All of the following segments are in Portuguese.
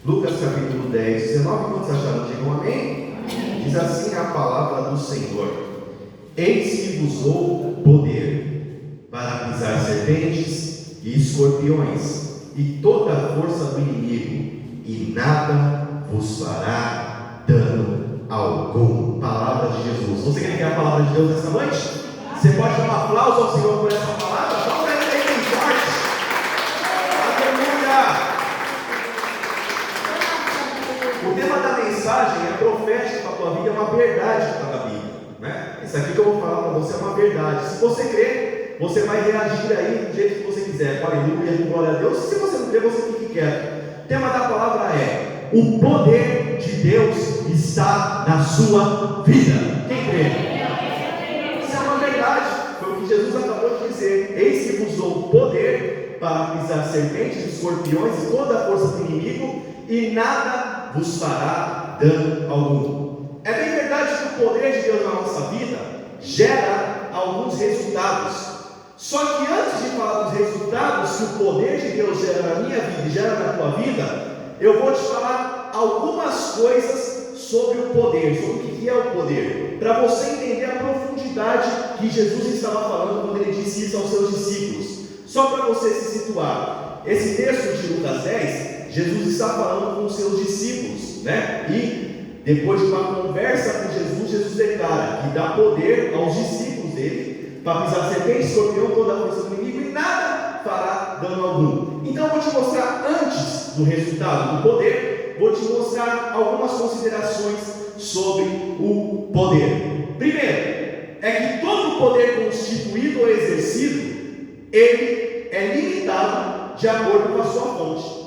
Lucas capítulo 10, 19, quantos acharam? Digam amém? Amém. Diz assim a palavra do Senhor: eis que vos dou poder para pisar serpentes e escorpiões e toda a força do inimigo, e nada vos fará dano algum. Palavra de Jesus. Você quer ter a palavra de Deus nessa noite? Você pode dar um aplauso ao Senhor por essa palavra? Vamos ver ele bem forte. Aleluia! O tema da mensagem é profético para a tua vida, é uma verdade que está na Bíblia, né? Isso aqui que eu vou falar para você é uma verdade. Se você crer, você vai reagir aí do jeito que você quiser. Aleluia, glória a Deus. Se você não crer, você fique quieto. O tema da palavra é: o poder de Deus está na sua vida. Quem crê? Isso é uma verdade. Foi o que Jesus acabou de dizer: eis que vos dou poder para pisar serpentes, escorpiões e toda a força do inimigo, e nada vos fará dano algum. É bem verdade que o poder de Deus na nossa vida gera alguns resultados. Só que antes de falar dos resultados que o poder de Deus gera na minha vida e gera na tua vida, eu vou te falar algumas coisas sobre o poder, sobre o que é o poder, para você entender a profundidade que Jesus estava falando quando ele disse isso aos seus discípulos. Só para você se situar, esse texto de Lucas 10, Jesus está falando com os seus discípulos, né? E depois de uma conversa com Jesus, Jesus declara que dá poder aos discípulos dele para pisar serpente, escorpião, toda a força do inimigo, e nada fará dano algum. Então eu vou te mostrar, antes do resultado do poder, vou te mostrar algumas considerações sobre o poder. Primeiro, é que todo poder constituído ou exercido, ele é limitado de acordo com a sua fonte.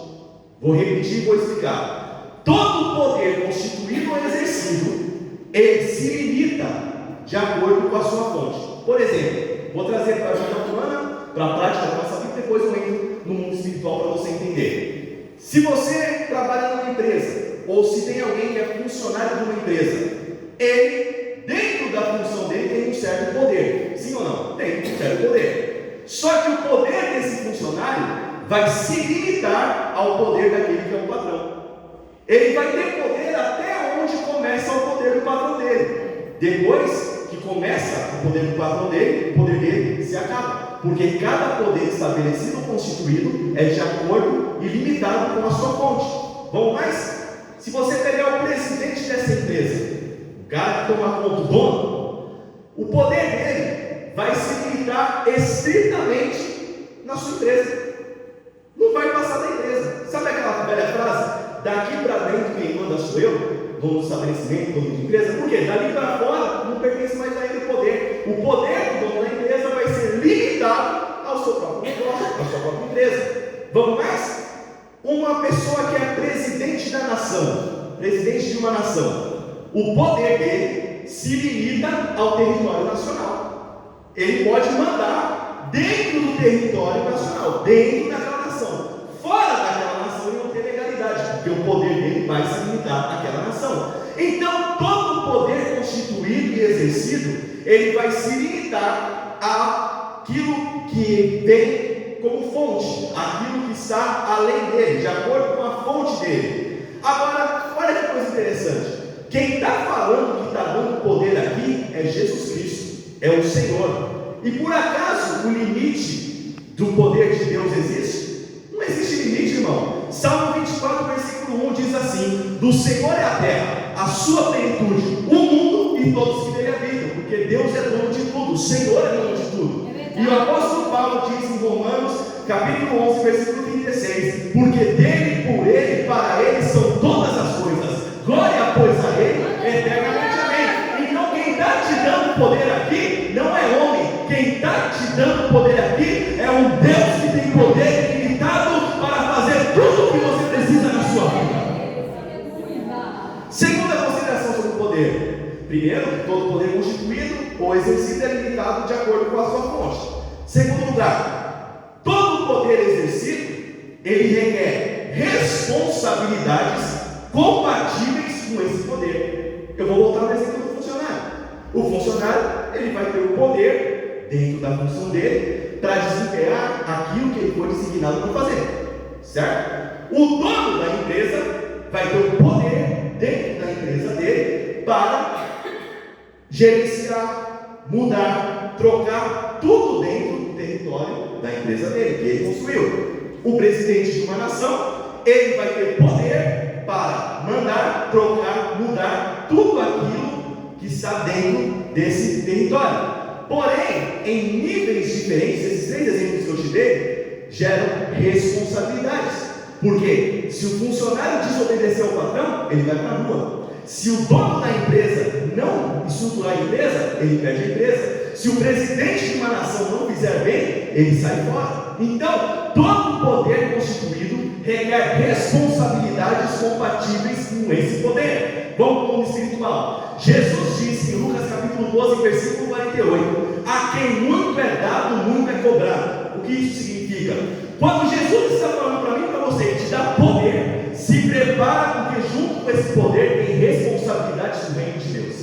Vou repetir e vou explicar. Todo poder constituído ou exercido, ele se limita de acordo com a sua fonte. Por exemplo, vou trazer para a vida humana, para a prática da nossa vida, depois eu entro no mundo espiritual para você entender. Se você trabalha numa empresa, ou se tem alguém que é funcionário de uma empresa, ele, dentro da função dele, tem um certo poder. Sim ou não? Tem um certo poder. Só que o poder desse funcionário vai se limitar ao poder daquele que é o patrão. Ele vai ter poder até onde começa o poder do patrão dele. Depois que começa o poder do patrão dele, o poder dele se acaba. Porque cada poder estabelecido ou constituído é de acordo e limitado com a sua fonte. Vamos mais? Se você pegar o presidente dessa empresa, o cara que toma conta, o dono, o poder dele vai se limitar estritamente na sua empresa. Não vai passar da empresa. Sabe aquela velha frase? Daqui para dentro quem manda sou eu, dono do estabelecimento, dono de empresa. Por quê? Dali para fora não pertence mais a ele o poder. O poder do dono da empresa vai ser limitado ao seu próprio negócio, à sua própria empresa. Vamos mais? Uma pessoa que é presidente da nação, presidente de uma nação, o poder dele se limita ao território nacional. Ele pode mandar dentro do território nacional, dentro daquela nação. Fora daquela nação ele não tem legalidade, porque o poder dele vai se limitar àquela nação. Então todo o poder constituído e exercido, ele vai se limitar àquilo que tem como fonte, aquilo que está além dele, de acordo com a fonte dele. Agora, olha que coisa interessante. Quem está falando que está dando poder aqui é Jesus Cristo, é o Senhor. E por acaso o limite do poder de Deus existe? Não existe limite, irmão. Salmo 24, versículo 1 diz assim: do Senhor é a terra, a sua plenitude, o mundo e todos que nele habitam. Porque Deus é dono de tudo, o Senhor é dono de tudo. E o apóstolo Paulo diz em Romanos, capítulo 11, versículo 36: porque dele, por ele, para ele são todas as coisas. Glória, pois, a ele, eternamente. Amém. Então quem está te dando poder aqui não é homem. Quem está te dando poder aqui é um Deus que tem poder ilimitado para fazer tudo o que você precisa na sua vida. Segunda consideração sobre o poder. Primeiro, que todo poder constituído ou exercido é limitado de acordo com a sua fonte. Segundo lugar, todo poder exercido, ele requer responsabilidades compatíveis com esse poder. Eu vou voltar no exemplo do funcionário. O funcionário, ele vai ter o poder dentro da função dele para desempenhar aquilo que ele foi designado para fazer, certo? O dono da empresa vai ter o poder dentro da empresa dele para gerenciar, mudar, trocar tudo dentro do território da empresa dele, que ele construiu. O presidente de uma nação, ele vai ter poder para mandar, trocar, mudar tudo aquilo que está dentro desse território. Porém, em níveis diferentes, esses 3 exemplos que eu te dei geram responsabilidades. Porque se o funcionário desobedecer ao patrão, ele vai para a rua. Se o dono da empresa não estruturar a empresa, ele perde a empresa. Se o presidente de uma nação não fizer bem, ele sai fora. Então, todo poder constituído requer responsabilidades compatíveis com esse poder. Vamos para o mundo espiritual. Jesus disse em Lucas capítulo 12, versículo 48: a quem muito é dado, muito é cobrado. O que isso significa? Quando Jesus está falando para mim e para você, ele te dá poder, se prepara, porque junto com esse poder tem responsabilidades do reino de Deus.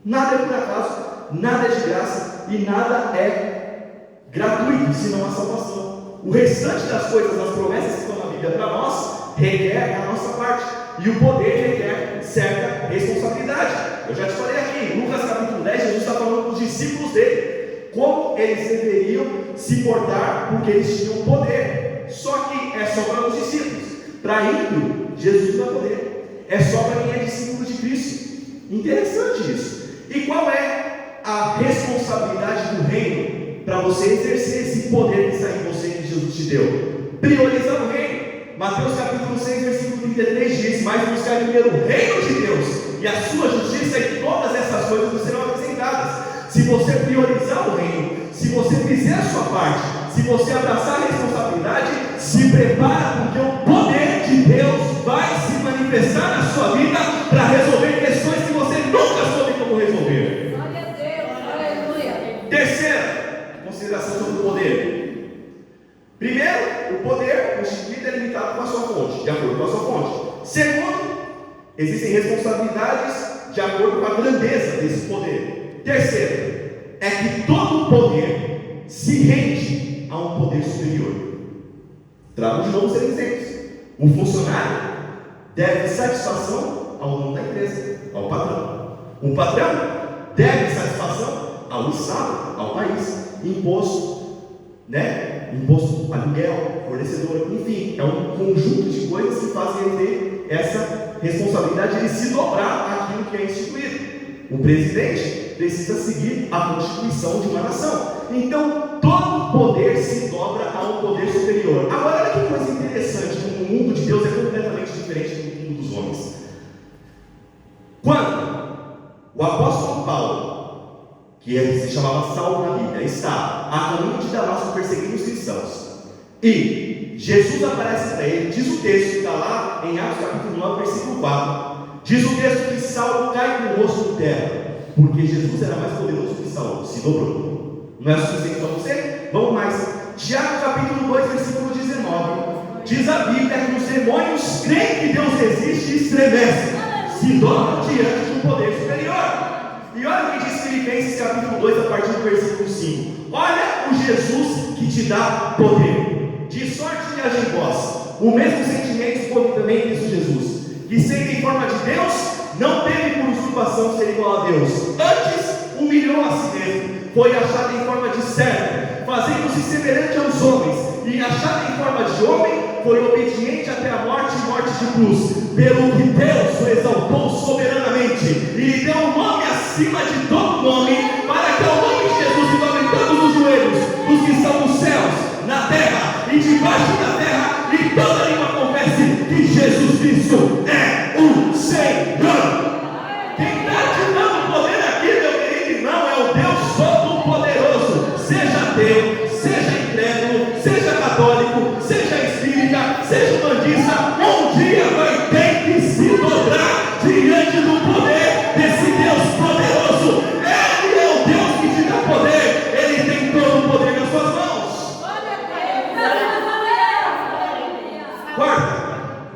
Nada é por acaso, nada é de graça e nada é gratuito, senão a salvação. O restante das coisas, das promessas que estão na Bíblia para nós, requer a nossa parte. E o poder requer certa responsabilidade. Eu já te falei aqui, em Lucas capítulo 10, Jesus está falando para os discípulos dele como eles deveriam se portar, porque eles tinham poder. Só que é só para os discípulos. Para ímpio, Jesus não dá poder. É só para quem é discípulo de Cristo. Interessante isso. E qual é a responsabilidade do reino para você exercer esse poder que está em você, que Jesus te deu? Priorizar o reino. Mateus capítulo 6, versículo 33 diz: mas buscar primeiro o reino de Deus e a sua justiça, e todas essas coisas vos serão acrescentadas. Se você priorizar o reino, se você fizer a sua parte, se você abraçar a responsabilidade, se prepara, porque o poder de Deus vai se manifestar na sua vida para resolver questões que você nunca soube como resolver. Glória a Deus, aleluia. Terceira consideração sobre o poder. Primeiro, o poder constituído é limitado com a sua fonte, de acordo com a sua fonte. Segundo, existem responsabilidades de acordo com a grandeza desse poder. Terceiro, é que todo poder se rende a um poder superior. Trago de novo os exemplos. O funcionário deve satisfação ao dono da empresa, ao patrão. O patrão deve satisfação ao Estado, ao país. Imposto, imposto, aluguel, fornecedor, enfim, é um conjunto de coisas que fazem ele ter essa responsabilidade de se dobrar àquilo que é instituído. O presidente precisa seguir a constituição de uma nação. Então, todo poder se dobra a um poder superior. Agora, olha que coisa interessante, como o mundo de Deus é completamente diferente do mundo dos homens. Quando o apóstolo Paulo, que se chamava Saulo na Bíblia, está a caminho de Damasco perseguindo os cristãos, e Jesus aparece para ele, diz o texto que está lá em Atos capítulo 9, versículo 4, diz o texto que Saulo cai com o rosto em terra, porque Jesus era mais poderoso que Saulo, se dobrou. Não é suficiente para você? Vamos mais. Tiago capítulo 2, versículo 19, diz a Bíblia que os demônios creem que Deus existe e estremecem, se dobram diante de um poder superior. E olha o que diz Filipenses capítulo 2, a partir do versículo 5. Olha o Jesus que te dá poder. De sorte que haja em vós o mesmo sentimento que houve também em Cristo Jesus, que sendo em forma de Deus, não teve por usurpação ser igual a Deus, antes humilhou a si mesmo, foi achado em forma de servo, fazendo-se semelhante aos homens, e achado em forma de homem, foi obediente até a morte e morte de cruz, pelo que Deus o exaltou soberanamente, e lhe deu um nome acima de todo nome, para que ao nome de Jesus se dobrem todos os joelhos, dos que são nos céus, na terra e debaixo da terra, e toda língua confesse que Jesus Cristo é o Senhor. Quem está te dando poder aqui, meu querido irmão, é o Deus Todo-Poderoso. Seja ateu, seja incrédulo, seja católico, seja espírita, seja bandista, um dia vai ter que se dobrar diante do poder desse Deus poderoso. Ele é o Deus que te dá poder, ele tem todo o poder nas suas mãos. Quarta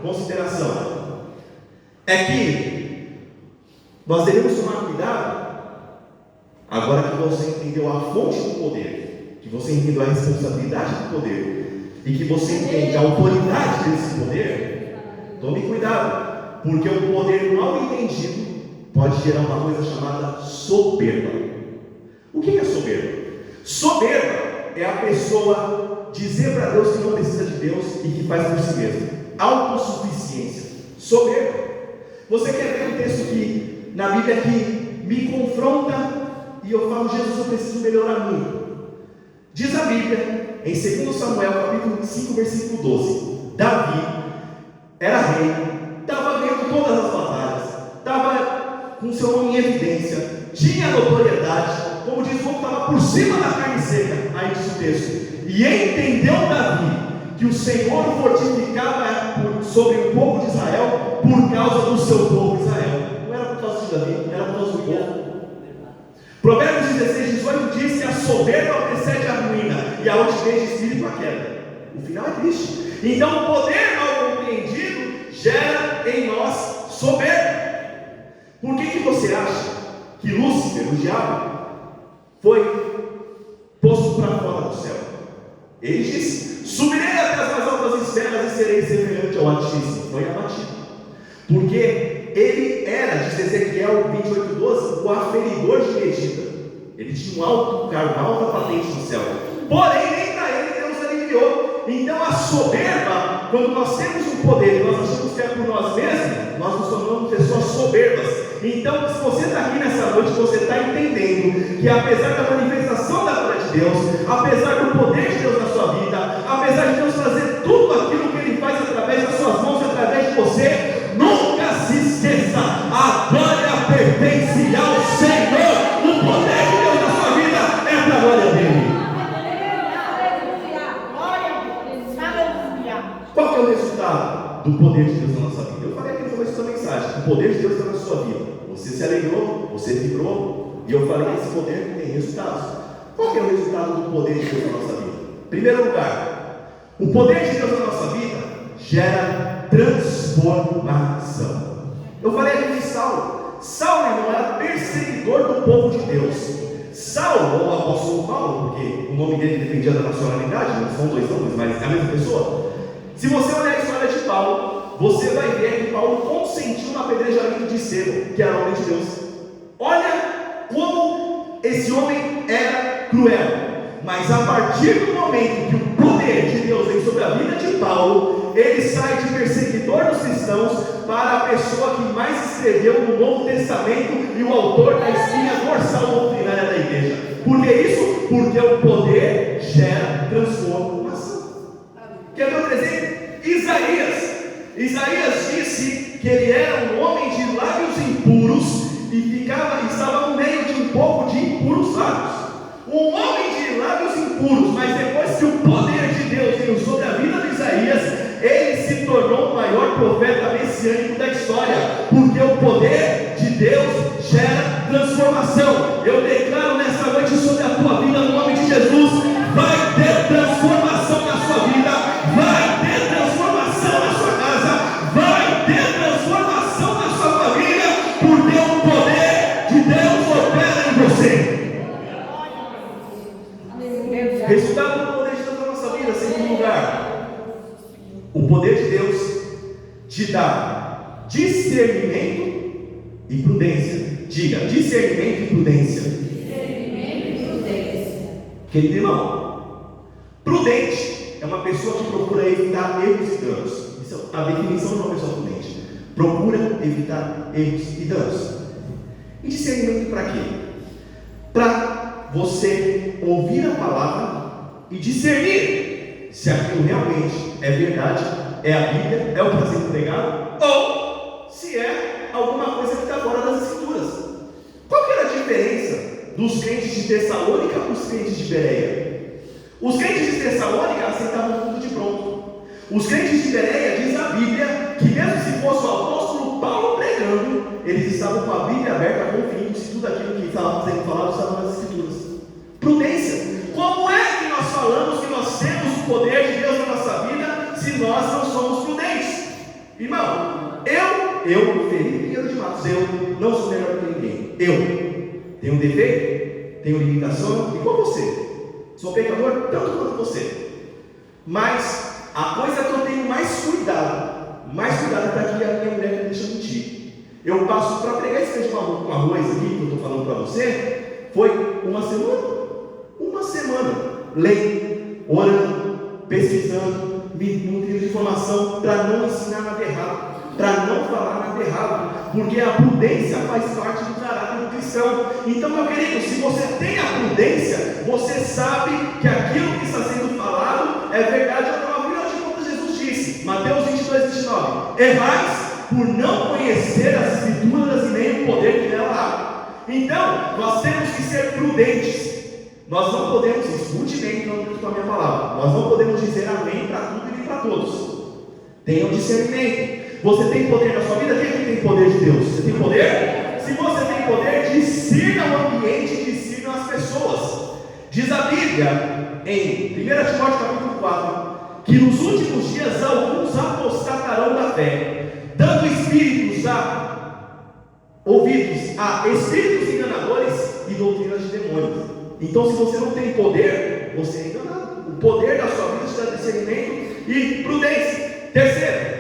consideração é que nós devemos tomar cuidado, agora que você entendeu a fonte do poder, que você entendeu a responsabilidade do poder, e que você entende a autoridade desse poder, Tome cuidado, porque o poder mal entendido pode gerar uma coisa chamada soberba. O que é soberba? Soberba é a pessoa dizer para Deus que não precisa de Deus e que faz por si mesmo. Autossuficiência. Soberba. Você quer ver um texto que na Bíblia que me confronta e eu falo, Jesus, eu preciso melhorar muito. Diz a Bíblia, em 2 Samuel, capítulo 5, versículo 12: Davi era rei, estava vendo todas as batalhas, estava com seu nome em evidência, tinha notoriedade, como diz, o povo estava por cima da carne seca. Aí diz o texto: e entendeu Davi que o Senhor o fortificava sobre o povo de Israel por causa do seu povo Israel. Não era por causa de Davi, era por causa do povo. Provérbios 16, 18 diz que a soberba precede a ruína e a altivez de espírito a queda. O final é triste. Então o poder mal compreendido gera em nós soberba. Por que você acha que Lúcifer, o diabo, foi posto para fora do céu? Ele disse: subirei até as mais altas esferas e serei semelhante ao Altíssimo. Foi abatido, porque ele era, diz Ezequiel 28:12, o aferidor de Egito. Ele tinha um alto cargo, uma alta patente no céu. Porém, nem para ele Deus aliviou. Então a soberba, quando nós temos um poder e nós achamos que é por nós mesmos, nós nos tornamos pessoas soberbas. Então, se você está aqui nessa noite, você está entendendo que apesar da manifestação da glória de Deus, apesar do poder de Deus na sua vida, apesar de Deus trazer tudo aquilo que Ele faz através das suas mãos, através de você, nunca se esqueça, a glória pertence ao Senhor. O poder de Deus na sua vida é para a glória dele. Qual que é o resultado do poder de Deus na nossa vida? Eu falei aqui no começo da mensagem: o poder de Deus está na sua vida. Você se alegrou, você vibrou, e eu falei que esse poder tem resultados. Qual que é o resultado do poder de Deus na nossa vida? Em primeiro lugar, o poder de Deus na nossa vida gera transformação. Eu falei aqui de Saulo. Saulo, irmão, era perseguidor do povo de Deus. Saulo, ou apóstolo Paulo, porque o nome dele dependia da nacionalidade, não são dois nomes, mas é a mesma pessoa. Se você olhar a história de Paulo, você vai ver que Paulo consentiu no apedrejamento de Estevão, que era homem de Deus. Olha como esse homem era cruel. Mas a partir do momento que o poder de Deus vem sobre a vida de Paulo, ele sai de perseguidor dos cristãos para a pessoa que mais escreveu no Novo Testamento e o autor da espinha dorsal doutrinária da igreja. Por que isso? Porque o poder gera transformação. Quer ver outro exemplo? Isaías disse que ele era um homem de lábios impuros e estava no meio de um povo de impuros lábios. Um homem de lábios impuros, mas depois que o poder de Deus veio sobre a vida de Isaías, ele se tornou o maior profeta messiânico da história, porque o poder de Deus gera transformação. Eu declaro nessa noite sobre a tua vida, no nome de Jesus: vai ter transformação na sua vida, vai ter transformação na sua casa, vai ter transformação na sua família, porque o poder de Deus opera em você. Resultado do poder de Deus na nossa vida. Segundo lugar, o poder de Deus te dá discernimento e prudência. Diga: discernimento e prudência. Querido irmão, prudente é uma pessoa que procura evitar erros e danos. Isso é a definição de uma pessoa prudente. Procura evitar erros e danos. E discernimento para quê? Para você ouvir a palavra e discernir se aquilo realmente é verdade, é a Bíblia, é o que está sendo pregado, ou se é alguma coisa que está fora das Escrituras. Qual que era a diferença dos crentes de Tessalônica para os crentes de Bereia? Os crentes de Tessalônica aceitavam tudo de pronto. Os crentes de Bereia, diz a Bíblia, que mesmo se fosse o apóstolo Paulo pregando, eles estavam com a Bíblia aberta, confiando se tudo aquilo que estava sendo falado estava nas Escrituras. Prudência. Como é que nós falamos que nós temos o poder de Deus na nossa vida se nós não somos prudentes? Irmão, eu, Felipe Pinheiro de Matos, eu não sou melhor do que ninguém. Eu tenho defeito, tenho limitação, igual você. Sou pecador tanto quanto você. Mas a coisa que eu tenho mais cuidado é Eu passo para pregar esse feijão com arroz aqui, que eu estou falando para você, foi uma semana. Uma semana, lendo, orando, pesquisando, me nutrindo de informação, para não ensinar nada errado, para não falar nada errado, porque a prudência faz parte do caráter do cristão. Então, meu querido, se você tem a prudência, você sabe que aquilo que está sendo falado é verdade ou não. Afinal de contas, Jesus disse, Mateus 22, 29, errais por não conhecer as Escrituras e nem o poder que nela há. Então, nós temos que ser prudentes. Nós não podemos, escute bem com a minha palavra, nós não podemos dizer amém para tudo e nem para todos. Tenha um discernimento. Você tem poder na sua vida? Quem tem poder de Deus? Você tem poder? Se você tem poder, discirna o ambiente, discirna as pessoas. Diz a Bíblia, em 1 Timóteo capítulo 4, que nos últimos dias alguns apostatarão da fé, dando ouvidos a espíritos enganadores e doutrinas de demônios. Então, se você não tem poder, você é enganado. O poder da sua vida está discernimento e prudência. Terceiro,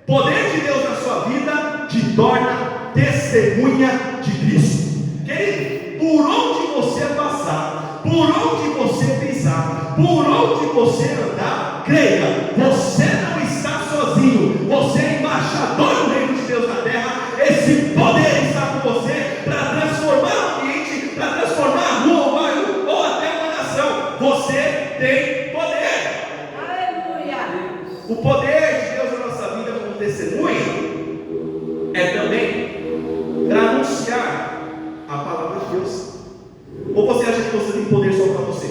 poder de Deus na sua vida te torna testemunha de Cristo. Querido, por onde você passar, por onde você pisar, por onde você andar, creia, você não está sozinho. Você é embaixador do reino de Deus na terra. Esse poder está com você para transformar o ambiente, para transformar a rua, o bairro ou até uma nação. Você tem poder. Aleluia. O poder de Deus na nossa vida como testemunha é também para anunciar a palavra de Deus. Ou você acha que você tem poder só para você?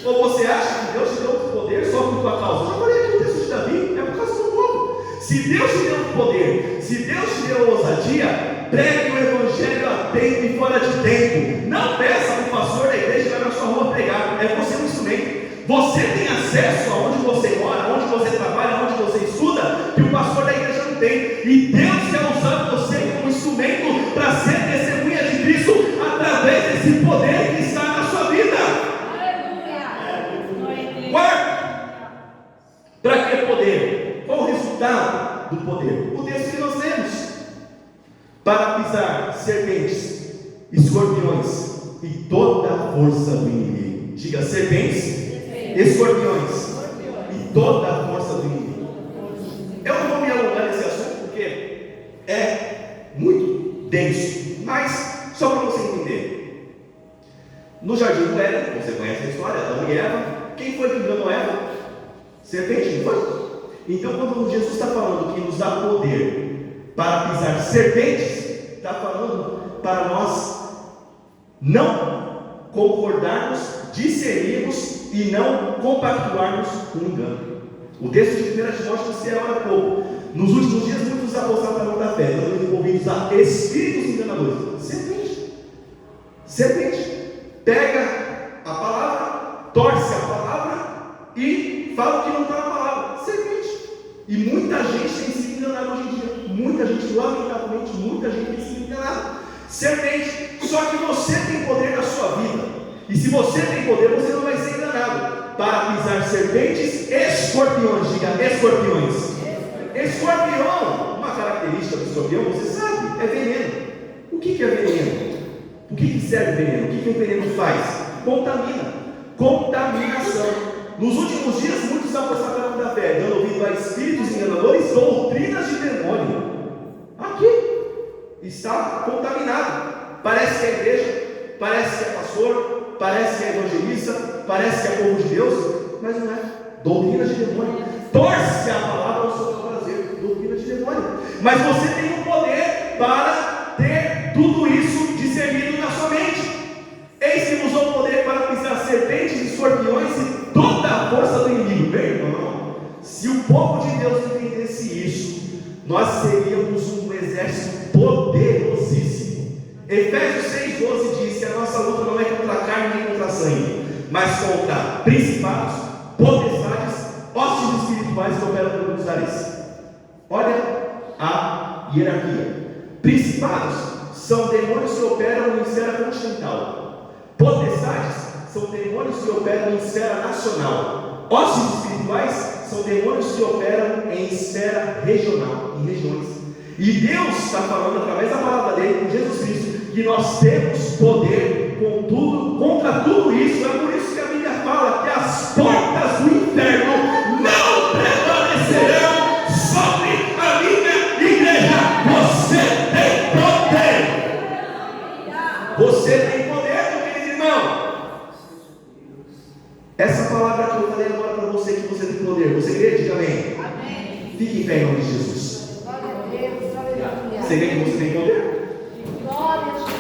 Ou você acha que Deus te deu poder só por tua causa? Eu já falei aqui no texto de Davi, é por causa do povo. Se Deus te deu poder, se Deus te deu ousadia, pregue o evangelho a tempo e fora de tempo. Não peça para o pastor da igreja que vai na sua rua pregar, é você um instrumento. Você tem acesso aonde você mora, onde você trabalha, onde você estuda, que o pastor da igreja não tem. E Deus quer usar você como instrumento para ser testemunha de Cristo através desse poder que está na sua vida. Aleluia. Quarto, para que poder? Qual o resultado do poder? O texto que nós temos: para pisar serpentes, escorpiões e toda a força do inimigo. Diga: serpentes, escorpiões e toda a força do inimigo. Eu não vou me alongar nesse assunto porque é muito denso, mas só para você entender. No jardim do Éden, você conhece a história, Adão e Eva. Quem foi que enganou Eva? Serpente, não foi? Então, quando Jesus está falando que nos dá poder para pisar serpentes, está falando para nós não concordarmos, discernirmos e não compactuarmos com o engano. O texto de 1 Timóteo disse agora há pouco: nos últimos dias muitos apostatarão da fé, dando envolvidos a espíritos enganadores. Serpente pega a palavra, torce a palavra e fala o que não está na palavra. Serpente. E muita gente tem sido enganada hoje em dia. Muita gente, lamentavelmente, muita gente tem sido enganada. Serpente. Só que você tem poder na sua vida. E se você tem poder, você não vai ser enganado. Para pisar serpentes, escorpiões. Diga: escorpiões. Escorpião. Uma característica do escorpião, você sabe, é veneno. O que é veneno? O que serve veneno? O que o veneno faz? Contamina. Contaminação. Nos últimos dias, muitos apostatarão da fé, dando ouvido a espíritos enganadores, doutrinas de demônio. Aqui está contaminado. Parece que é igreja, parece que é pastor, parece que é evangelista, parece que é povo de Deus, mas não é. Doutrinas de demônio. Torce a palavra ao seu prazer. Doutrina de demônio. Mas você tem o poder para ter tudo isso discernido na sua mente. Eis que nos dá o poder para pisar serpentes, escorpiões e toda a força do inimigo. Meu irmão, se o povo de Deus entendesse isso, nós seríamos um exército poderosíssimo. Efésios 6,12 diz que a nossa luta não é contra a carne nem contra a sangue, mas contra principados, potestades, hostes espirituais que operam nos ares. Olha a hierarquia. Principados são demônios que operam em esfera continental. Potestades são demônios que operam em esfera nacional. Hostes espirituais são demônios que operam em esfera regional, em regiões. E Deus está falando através da palavra dele, com Jesus Cristo, que nós temos poder contra tudo isso. É por isso que a Bíblia fala que as portas do inferno não prevalecerão sobre a minha igreja. Você tem poder. Você tem poder, meu querido irmão. Essa palavra que eu falei agora para você, que você tem poder, você crê? Diga amém. Amém. Fique em pé em nome de Jesus. Glória a Deus, aleluia. Você crê que você tem poder? Glória a Jesus.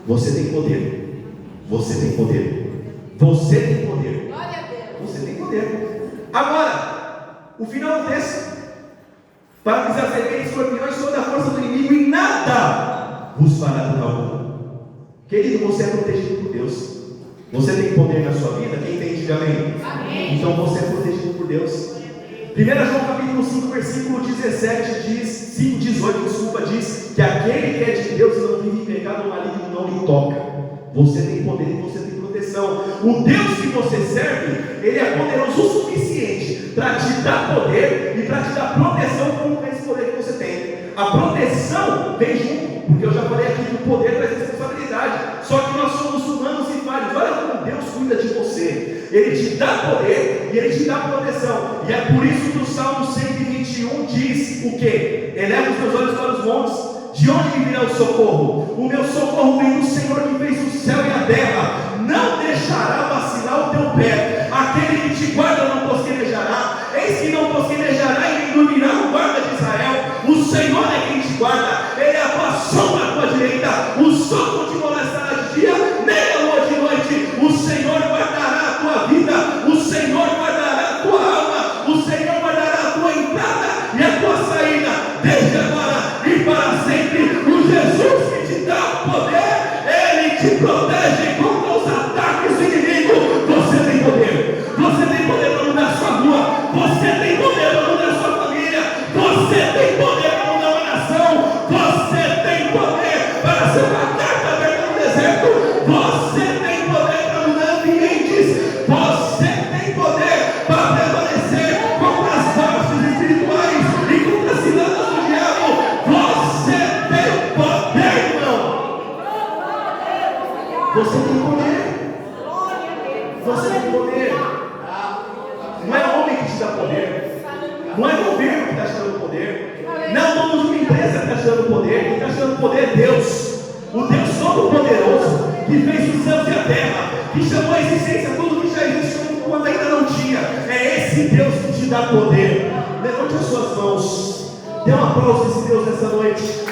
Você tem poder. Você tem poder. Você tem poder. Glória a Deus. Você tem poder. Agora, o final do texto. Para pisar serpentes, escorpiões, toda a força do inimigo, e nada vos fará dano algum. Querido, você é protegido por Deus. Você tem poder na sua vida? Quem tem, diga amém. Amém. Então você é protegido por Deus. 1 João capítulo 5, versículo 17 diz, 5:18, desculpa, diz que aquele que é de Deus e não vive em pecado, o maligno não lhe toca. Você tem poder e você tem proteção. O Deus que você serve, ele é poderoso o suficiente para te dar poder e para te dar proteção com esse poder que você tem. A proteção vem junto, porque eu já falei aqui que o poder traz responsabilidade. Só que nós somos humanos e falhos. Olha como Deus cuida de você. Ele te dá poder e ele te dá proteção. E é por isso que o Salmo 121 diz o quê? Eleva os teus olhos para os montes. De onde me virá o socorro? O meu socorro vem do Senhor que fez o céu e a terra. Não deixará vacilar o teu pé. Aquele que te guarda não posquenejará. Eis que não posquenejará e nem dormirá o guarda de Israel. O Senhor é quem te guarda. Ele é a tua sombra à tua direita. O sol não te molestará de dia, nem a lua de noite. O Senhor guardará a tua vida. O Senhor guardará a tua alma. O Senhor guardará a tua entrada e a tua saída, desde agora e para sempre. O Jesus que te dá o poder, ele te protege contra os ataques do inimigo. Você tem poder. Você tem poder para mudar sua rua. Você tem poder para mudar sua família. Você tem poder para mudar uma nação. Você tem poder para ser uma carta aberta no deserto. Você tem poder para mudar ambientes. Você tem poder para prevalecer contra as forças espirituais e contra as ciladas do diabo. Você tem poder, irmão. Você tem poder. Você tem poder. Não é homem que te dá poder. Não é governo que está te dando poder. Não é o dono de uma empresa que está te dando poder. Quem está te dando poder é Deus. O Deus Todo-Poderoso, que fez os céus e a terra, que chamou a existência tudo que já existe quando ainda não tinha. É esse Deus que te dá poder. Levante as suas mãos. Dê um aplauso a esse Deus nessa noite.